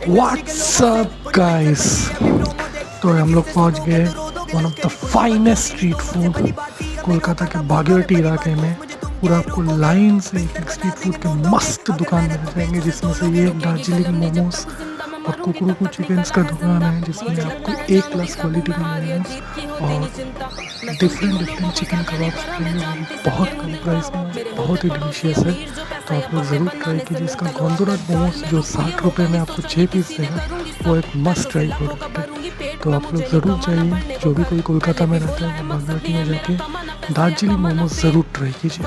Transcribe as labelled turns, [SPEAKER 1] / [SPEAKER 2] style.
[SPEAKER 1] WhatsApp guys, तो हम लोग पहुंच गए one of the finest street food Kolkata के भागीरथी इलाके में। पूरा आपको लाइन से एक स्ट्रीट फूड के मस्त दुकान मिल जाएंगे, जिसमें से ये दार्जिलिंग मोमोज और कुकरू चिकन्स का दुकान है, जिसमें आपको ए क्लास क्वालिटी के मोमोज और डिफरेंट चिकन कबाब्स मिलेंगे, वो भी बहुत कम प्राइस में, बहुत ही डिलीशियस है। तो आप लोग ज़रूर ट्राई कीजिए इसका गोंदोराट मोमोज, जो 60 रुपये में आपको 6 पीस देगा, वो एक मस्ट ट्राई प्रोडक्ट है। तो आप लोग ज़रूर जाइए, जो भी कोई कोलकाता में रहता है वो भागीरथी में जाके दार्जिलिंग मोमोज ज़रूर ट्राई कीजिए।